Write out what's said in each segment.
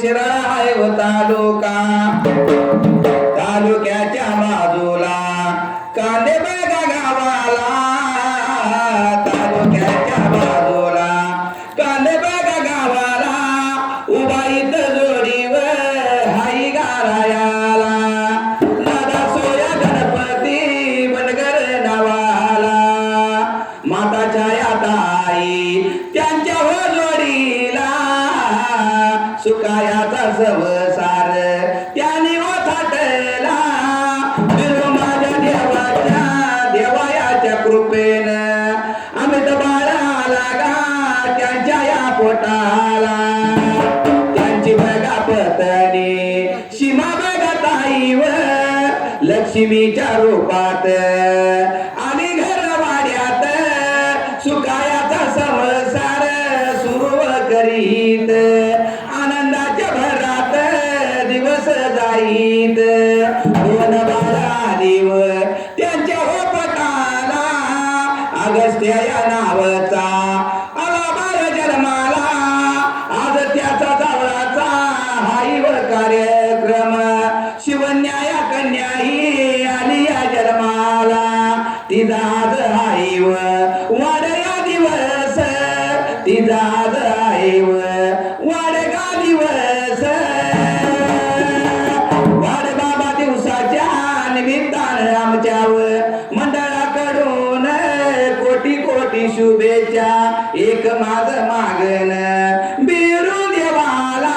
शिराळा आहे व तालुका तालुक्याच्या बाजूला कांदे बघा गावाला तालुक्याच्या बाजूला कांदे बघा गावाला उभा इथं जोडीवर हाई गारायाला दादा सोया गणपती बनगर नावाला माताच्या या ताई त्यांच्या हो जोडीला सुकायाचा संसार त्याने हो थाटला माझ्या देवाच्या देवायाच्या कृपेनं अमित बाळा लागा त्यांच्या या पोटाला त्यांची बघा पत्नी सीमा बघा ताईवर लक्ष्मीच्या रूपात आणि घरवाड्यात सुकायाचा संसार सुरू करीत आनंदाच्या भरात दिवस जाईत दोन बाळा देव त्यांच्या हो पटाला अगस्त्य या नावाचा आला बाळ जन्माला आज त्याचा जावळाचा हाई व कार्यक्रम शिवन्या कन्याही आली या जन्माला तिचा आज हाई व वाडया दिवस तिचा आज हाई व वाडगा दिवस वाड बाबा दिवसाच्या निमित्तानं आमच्यावर मंडळाकडून कोटी कोटी शुभेच्छा एक माझ मागन बिरू देवाला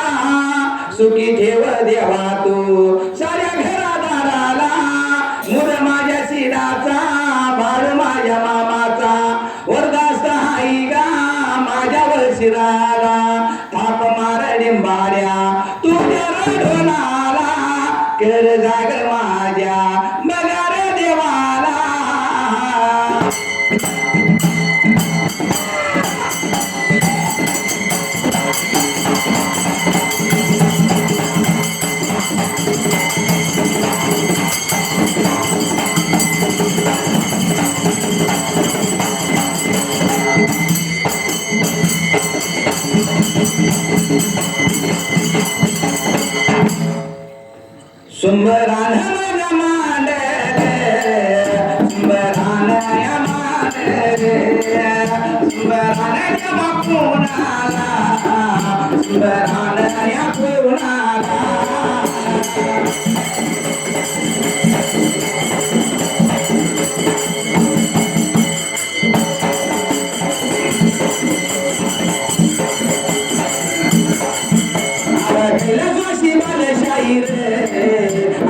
सुखी ठेव देवा तू साऱ्या घरादाराला मुर माझ्या शिराचा भार माझ्या मामाचा वरदास्त हाई गा माझ्या शिराला थाप मार डिंबाड्या तुझ्या ढोलाला कर जाग माझ्या बगार देवाला सुंबरान मांडले सुंबरान मांडले सुंबरान कुणाला सुंबरान कुणाला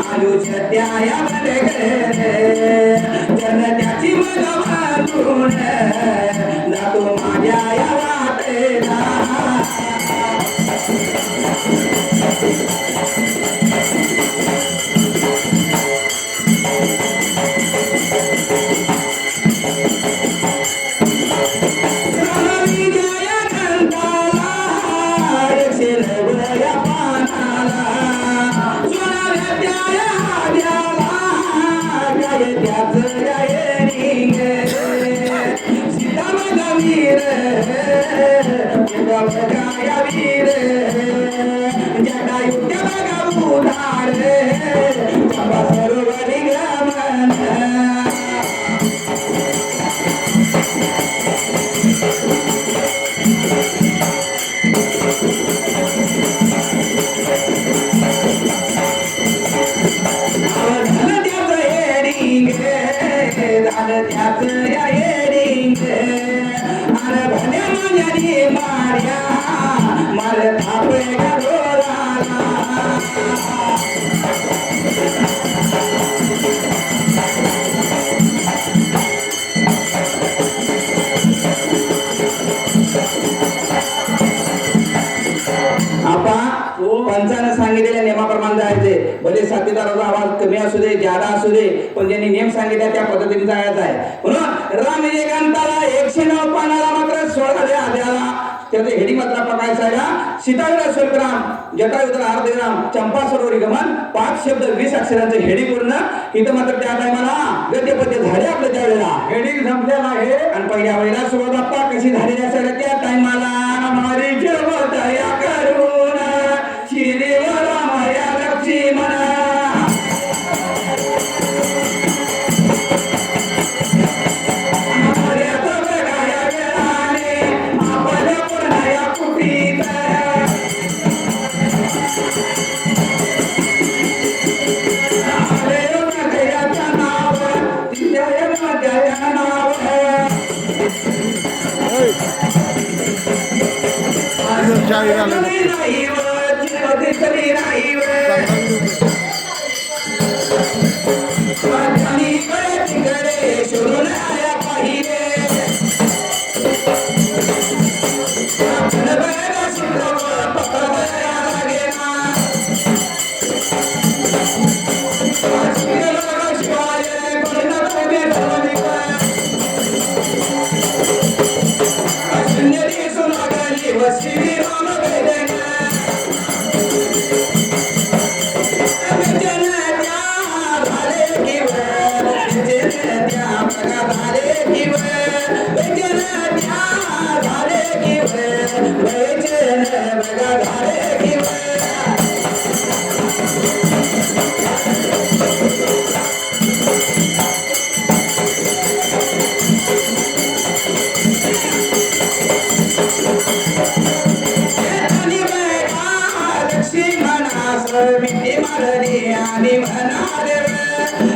आयुष्याच्या त्याची मला वाटून जातो माझ्या या वाटेला पंचानं सांगितलेल्या नियमाप्रमाणे जायचे भले साथीदाराचा आवाज कमी असू दे जादा असू दे पण ज्यांनी नियम सांगितले त्या पद्धतीने जायचं आहे म्हणून रामविजयकांताला 109 पानाला मात्र 16 आद्याला त्याचे हेडी मात्र पकायचा आहे सीताविला स्वल्पराम जटायुधला अर्धग्राम चंपा सरोवरी गमन 5 शब्द 20 अक्षरांचे हेडी पूर्ण इथं मात्र त्या टायमाला गद्यपद्य झाले आपल्या त्यावेळेला हेडी संपलेला आहे आणि पहिल्या वेळेला सुरुवात आपा कशी झालेली असेल त्या टायमाला मारी जेवत या करून नाही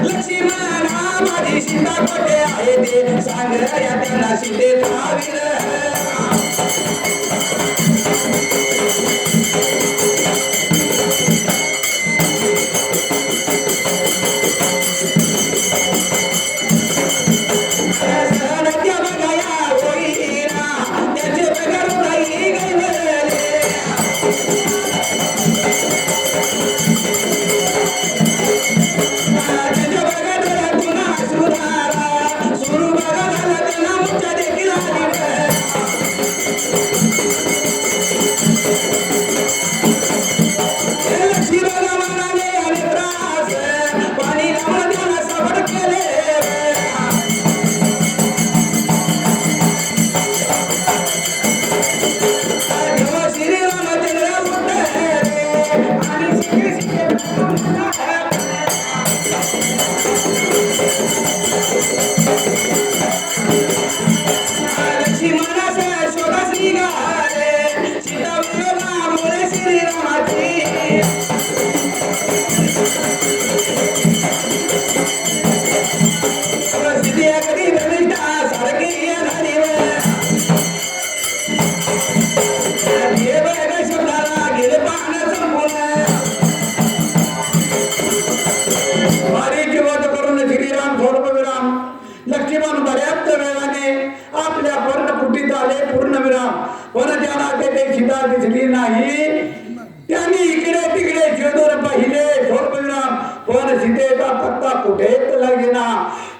लक्ष्मणा माझी सीता कोठे आहे ते सांग या त्यांना सीतेचा लक्ष्मण बऱ्याच वेळाने आपल्या पर्णकुटीत आले पूर्णविराम पण त्याला तेथे सीता दिसली नाही. त्यांनी इकडे तिकडे शोधून पाहिले स्वल्पविराम पण सीतेचा पत्ता कुठेच लागेना.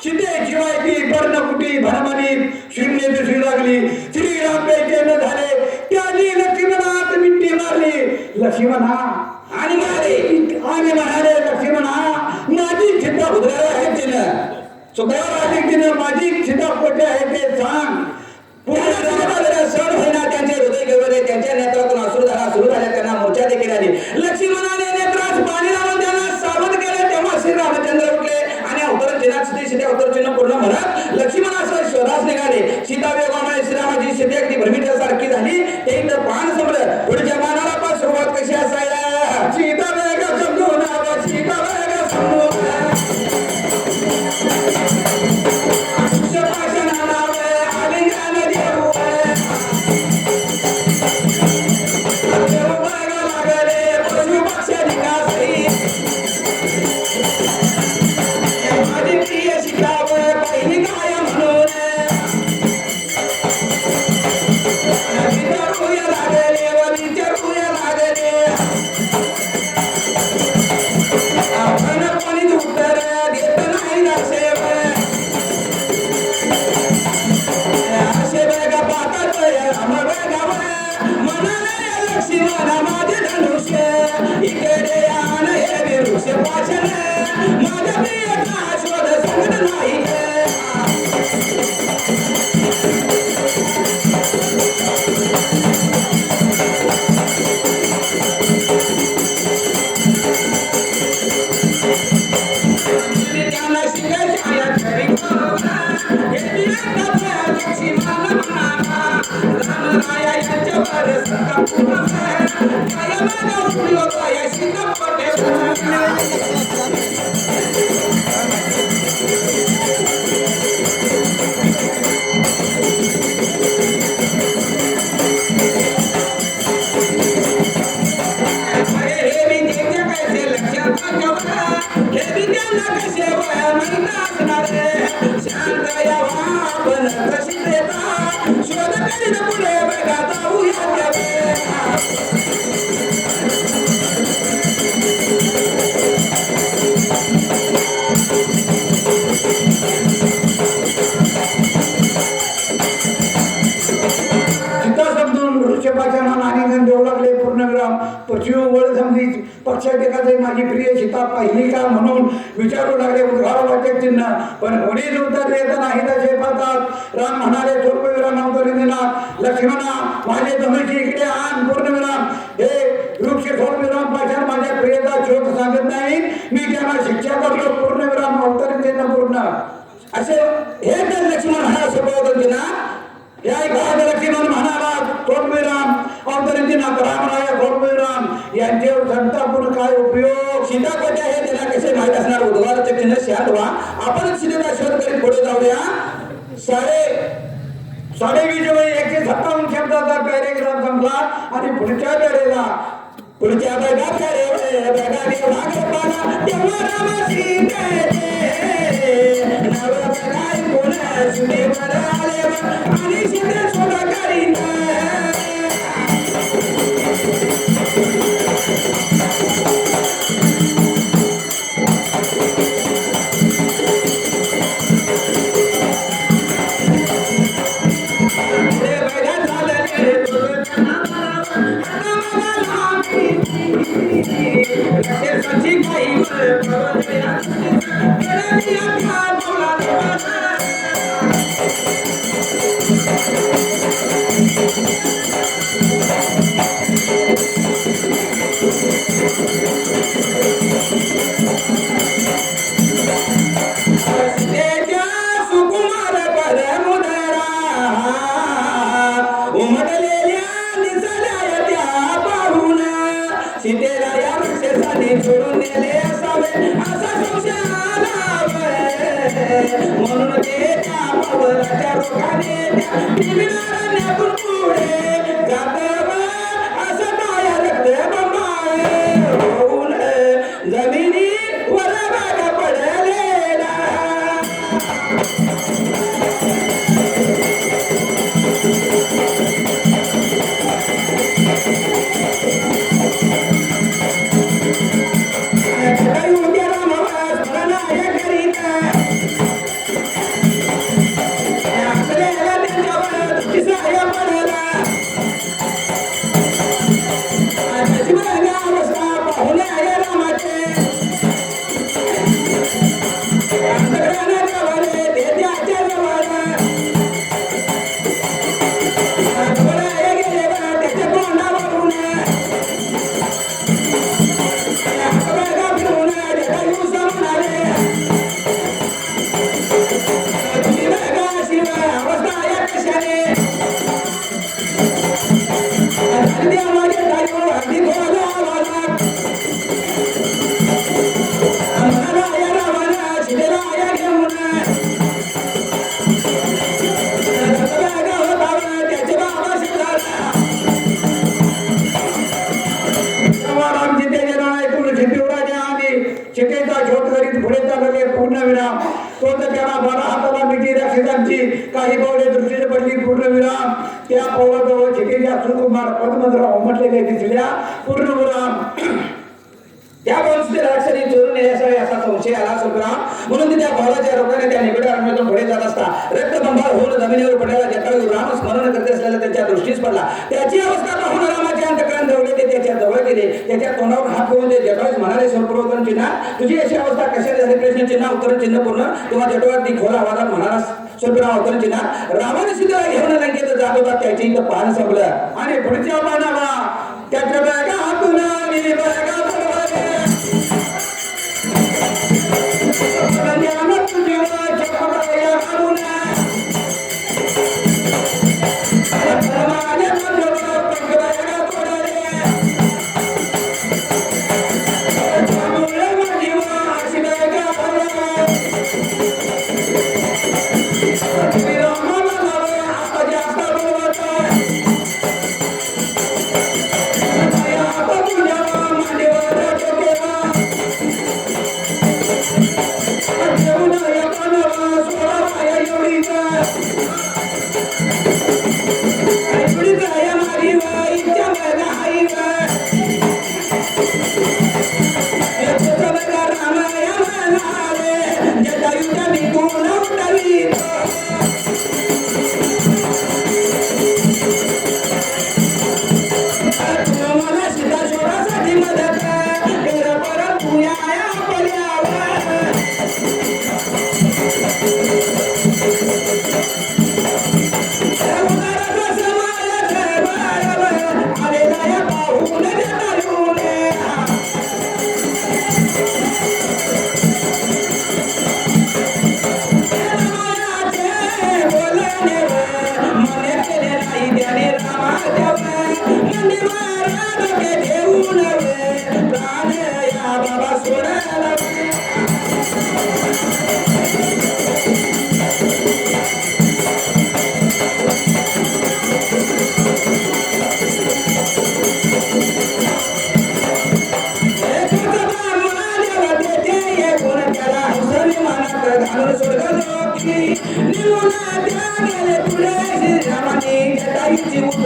सीतेशिवाय ती पर्णकुटी भरभरी शून्य दिसू लागली. श्रीराम बेचैन झाले. त्यांनी लक्ष्मणात मिठी मारली. लक्ष्मणा आणि म्हणाले लक्ष्मणा माझी सीता उधळायला आहे ना सुखदेव माझी सीता कोठे आहे ते सांग. सण होईना त्यांचे हृदय गवले. त्यांच्या नेत्रातून अश्रुधारा सुरू झाल्या. त्यांना मोर्चा देखील आली. लक्ष्मणाने नेत्रास पाणी लावून त्यांना सावध केले. तेव्हा श्री रामचंद्र उठले आणि अवतरण चिन्हात सीते अवतरण चिन्ह पूर्ण म्हणत लक्ष्मणासह शोधास निघाले. सीता वियोगामुळे श्रीरामाची सीते अगदी भ्रमिष्ठासारखी झाली. ते इथं पान संपलं. पुढच्या पानाला पण सुरुवात कशी असायला सीता वेग समजून सीता वेग समजून पृथ्वीवर समजी पक्षात माझी प्रिय सीता पाहिली का म्हणून विचारू लागले उद्गार वाचक चिन्ह. पण कोणीच उत्तर देत नाही तसे पाहतात. राम म्हणाले पूर्णविराम अवतरित लक्ष्मणा माझे धनुष्य इकडे आण पूर्णविराम. हे वृक्ष पूर्णविराम पाषाण माझ्या प्रियता शोध सांगत नाही मी त्यांना शिक्षा करतो पूर्णविराम अवतरित पूर्ण असे हे तर लक्ष्मण म्हणा स्वभाव ना या लक्ष्मण म्हणाला पूर्णविराम अवतरित रामराय पूर्णविराम यांच्यावर संतापून काय उपयोग. सीता कोट्या हे त्यांना कसे माहीत असणार. उद्गाराचे चिन्ह शांत व्हा. आपण सीतेचा शोध करीत पुढे जाऊया. 20 वेळी 157 शब्दाचा पॅरेग्राफ संपला आणि पुढच्या वेळेला पुढच्या म्हणून ते त्या रोगाने असं काय रक्त होऊन जमिनी वर भाग पडलेला. पूर्णविराम तो तर त्याला 12 हाताला मिठी राक्षसांची काही पावले दृष्टीने पडली पूर्णविराम. त्या पावलाजवळ चिकेच्या सुकुमार पद्मधराव उमटलेले दिसल्या पूर्णविराम. त्या वंशचे राक्षसी चोरून असा संशय आला सुखराम. म्हणून त्या भावाच्या रोगाने त्या निबिडा रम्यातून पुढे जात असता रक्तबंबाळ होऊन जमिनीवर पडलेला जटायू राम स्मरण करते असलेला त्यांच्या दृष्टीस पडला. त्याची अवस्था पाहून रामाचे अंतःकरण जवळ ते त्याच्या जवळ गेले. त्याच्या तोंडावर हात ठेवून ते जटायू म्हणाले स्वपूर्वक चिन्ह तुझी अशी अवस्था कशाने झाली. प्रश्न चिन्ह उत्तर चिन्ह पूर्ण तेव्हा जटवादी खोल आवाजात म्हणाला स्वप्राव उत्तर चिन्ह. रामाने सीतेला घेऊन लंकेत जात होता त्याची इथं पाहणं संपलं आणि पुढच्या पानाला त्याच्या बॅगा हातून सीता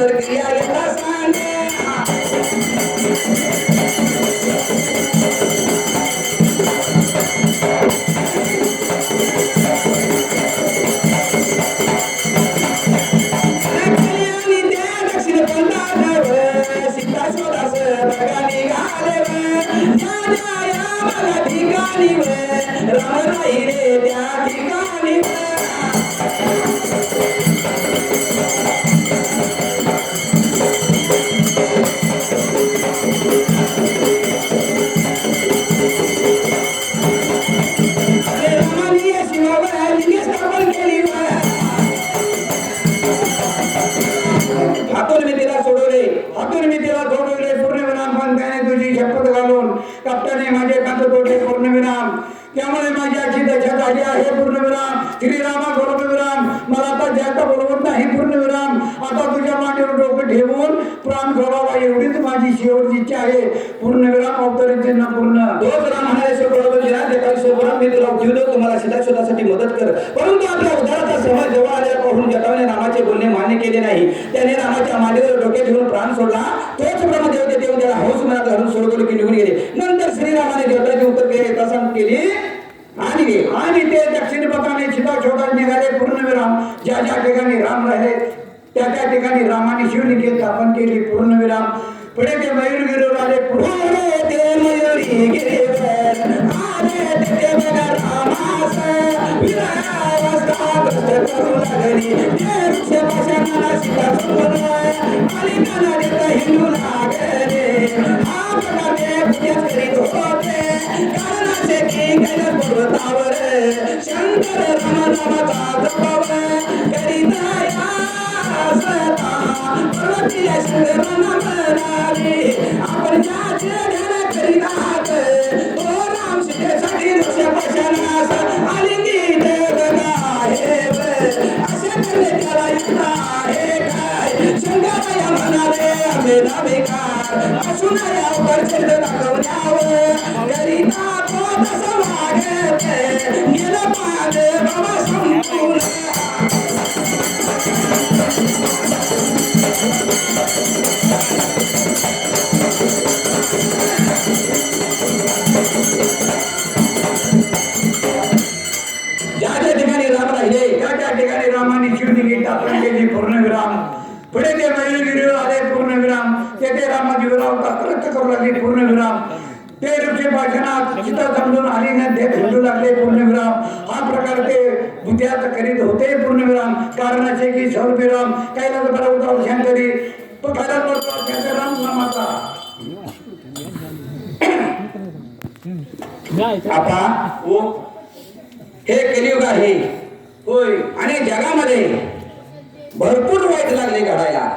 सुंदर क्रिया येता सांगे दक्षिण पंथावर सीता शोधास बघा निघाले माझ्या ठिकाणी राम राहिले त्या ठिकाणी रामानी शिवावर लिंग स्थापन केली हातून मी तिला सोडवले पूर्णविराम पंथाने तुझी शपथ घालून कप्ताने माझे कंठ तोडले पूर्णविराम त्यामुळे माझी अशी दशा झाली आहे पूर्णविराम श्रीरामा पूर्णविराम मला आता जास्त बोलवत नाही पूर्णविराम आता तुझ्या मांडीवर डोकं ठेवून प्राण सोडावा एवढीच माझी शेवटची इच्छा आहे पूर्णविराम अवतरित पूर्ण तोच राम म्हणाले मी तुला जीव देऊ तुम्हाला सीता शोधासाठी मदत कर परंतु आपल्या उद्धाराचा समय जवळ आलेला पाहून जटाने रामाचे बोलणे मान्य केले नाही त्याने रामाच्या मांडीवर डोके ठेवून प्राण सोडला तोच ब्रह्मदेवते देऊन त्याला हौस मनात घालून सोडवले की निघून गेले नंतर श्रीरामाने जटाची उत्तर केले प्रसन्न केली आणि ते दक्षिण पथाने सीता शोधायला निघाले पूर्णविराम ज्या ज्या ठिकाणी राम राहिले त्या त्या ठिकाणी रामाने शिवलिंग स्थापन केली पूर्णविराम पुढे ते मयूरगिरीवर आले पुढे ते मयूरगिरीवर आले ते बघा रामास विरावस्था कष्ट करू लागली ते वृक्ष पाशांना सीता सोडून आणि त्यांना देता हिंदू लागले हा प्रकार ते पूजाच करीत होते कारणाचे की कैलास पर्वतावर शंकर रामाचा जपावर करीता या सता पर्वतीला शंकरांना म्हणाले आपण ज्याचे ध्यान करीत आहात तो राम सीतेसाठी वृक्ष पाशांनास आलिंगी देवता आहे असे करणे त्याला युक्त आहे काय शंकराया म्हणाले आम्ही नाविकार असून यावर चंद्र दाखवण्यावर करीता तो तसं वागते गेलं पाहते बाबा संपूर्ण ज्या ठिकाणी राम राहिले त्या ठिकाणी रामाने शिवलिंग स्थापन केली पूर्णविराम पुढे ते मयूरगिरीवर आले पूर्णविराम तेथे रामाची विरावता कृत्य करू लागली पूर्णविराम ते वृक्ष भाषणात सीता समजून आली न ते हिंदू लागले पूर्णविराम हा प्रकार ते बुद्ध्यात करीत होते पूर्णविराम कारणाचे की स्वल्पविराम कैलास पर्वतावर शंकरी तो कैलास पर्वतावर शंकराम नामाचा आता हे कलियुग आहे होय आणि जगामध्ये भरपूर वाईट लागले घडायला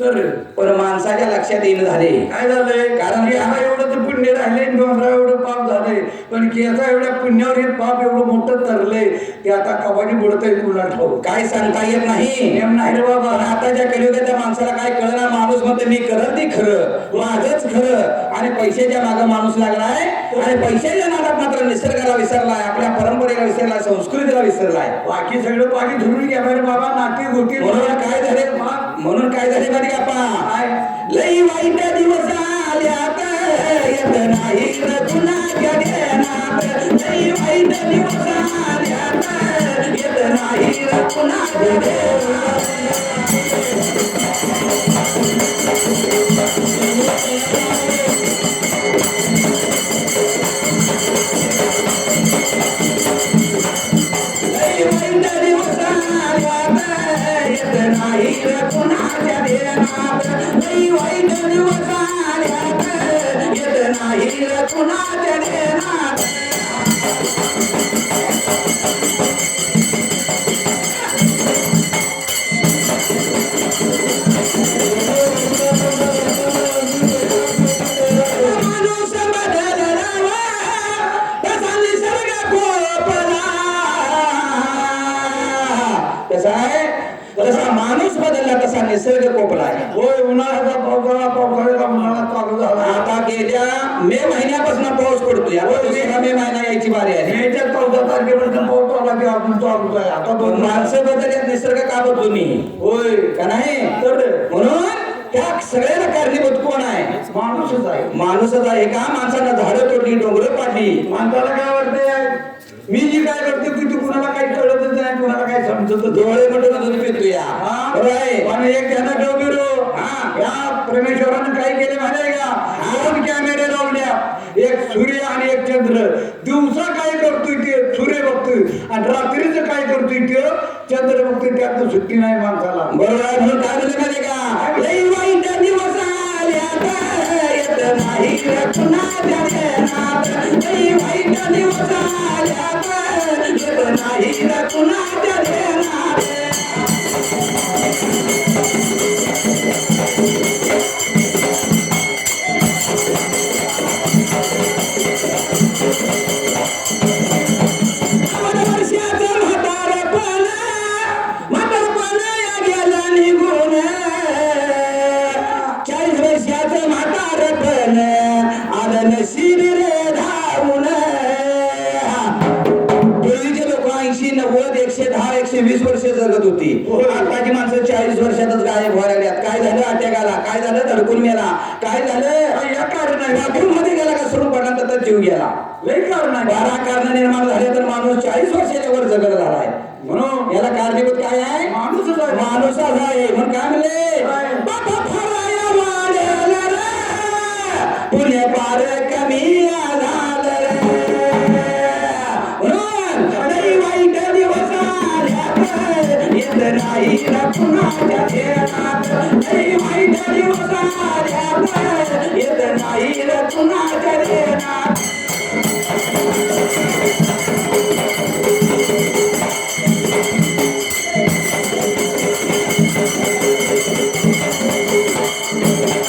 तर पण माणसाच्या लक्षात येणं झाले काय झालंय कारण की हा एवढं तर पुण्य राहिले डोंगरा एवढं पाप झालंय पण की याचा एवढ्या पुण्यावर हे पाप एवढं मोठं तरलंय ते आता कबाडी बुडतंय तुला ठाऊ काय सांगता येत नाही नेम नाही रे बाबा पण आताच्या कलियुगाच्या माणसाला काय कळणार माणूस म्हणते मी करत ते खरं माझंच खरं आणि पैशाच्या मागे माणूस लागलाय आणि पैशाच्या नादात मात्र निसर्गाला विसरलाय आपल्या परंपरेला विसरलाय संस्कृतीला विसरलाय बाकी सगळं बाकी धरून घ्या रे बाबा नाती गोटी म्हणून काय झाले माहिती का लई वाईट दिवस आल्यात येत नाही कुणाच्या ध्यानात लई वाईट दिवस आल्यात येत नाही कुणाच्या ध्यानात नाही कुणाच्या ध्यानात लई वाईट दिवस आल्यात येत नाही कुणाच्या ध्यानात माणूस बदलला तसा निसर्ग कोपला कसा आहे जसा माणूस बदलला तसा निसर्ग कोपलाय होय उन्हाळ्याचा पावसाळ्याचा उन्हाळा चालू झाला आता गेल्या मे महिन्यापासून पाऊस पडतोय आता दुसरा मे महिना यायची बारी आहे याच्या 14 तारखेपासून पाऊस आला की अजून चालूच आहे आता पण दोन माणसं बदलल्यात निसर्ग का बदलू नये होय का नाही तर म्हणून त्या सगळ्याला कारणीभूत कोण आहे माणूसच आहे माणूसच आहे का माणसानं झाडं तोडली डोंगर पाडली माणसाला काय वाटतंय मी जी काय करते की तू कुणाला काही कळतच नाही कुणाला काही समजतच नाही. डोळे म्हणून दूध पितो या हा? बरोबर आहे पण एक ध्यानात ठेव बिरो हा. या परमेश्वरानं काय केले माहिती आहे का दोन कॅमेरे लावल्या एक सूर्य आणि एक चंद्र दिवसा काय करतोय ते सूर्य बघतोय आणि रात्रीचं काय करतोय ते चंद्र बघतोय त्यातनं सुट्टी नाही माणसाला बरोबर आहे म्हणून काय म्हणलं माहिती का लई वाईट दिवस आल्यात येत नाही रे कुणाच्या ध्यानात लई वाईट दिवस आल्यात येत नाही रे कुणाच्या ध्यानात वर्षाचं म्हातारपण या गेलं निघून 40 वर्षाचं म्हातारपण आलं नशीब रे धावून पूर्वीचे लोक 80 90 110 120 वर्ष जगत होती आताची माणसं 40 वर्षातच गायब व्हायला काय झालं अटॅक आला काय झालं धडकून मेला काय झालं या कारण बाथरूम मध्ये गेला का सोडून पडला तर जीव गेला लई कारण आहे 12 कारण निर्माण झाले तर माणूस 40 वर्षाच्या वर जगत झालाय म्हणून याला कारणीभूत काय आहे माणूसच आहे माणूसच आहे म्हणून काय म्हणले काय? बाबा फराया वाढेल रे, पुणे पार कमी झालं रे. म्हणून लई वाईट दिवस आल्यात, येत नाही रे कुणाच्या ध्यानात. लई वाईट दिवस आल्यात, येत नाही रे कुणाच्या ध्यानात.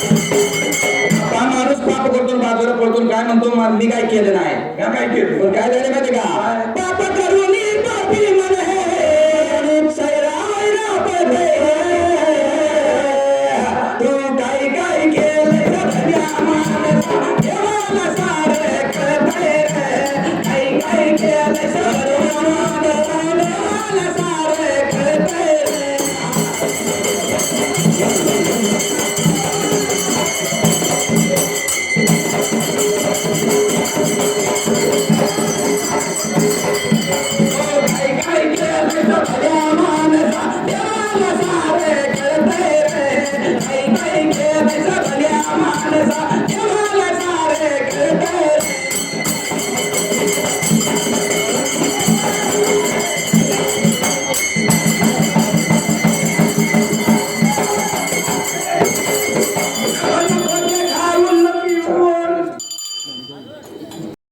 हा माणूस पाप करतो बाजूला पळतो काय म्हणतो मी काय केलं नाही या काय केलं पण काय झालं माहिती का पाप करून पापी म्हणे सैरावैरा पडे तू काय काय केलं सगळ्या माणसा देवाला सारे कळतंय रे काय काय केलं सगळ्या माणसा देवाला सारे कळतंय रे काय काय केलं सगळ्या माणसा देवाला सारे कळतंय रे काय काय केलं सगळ्या माणसा देवाला सारे कळतंय रे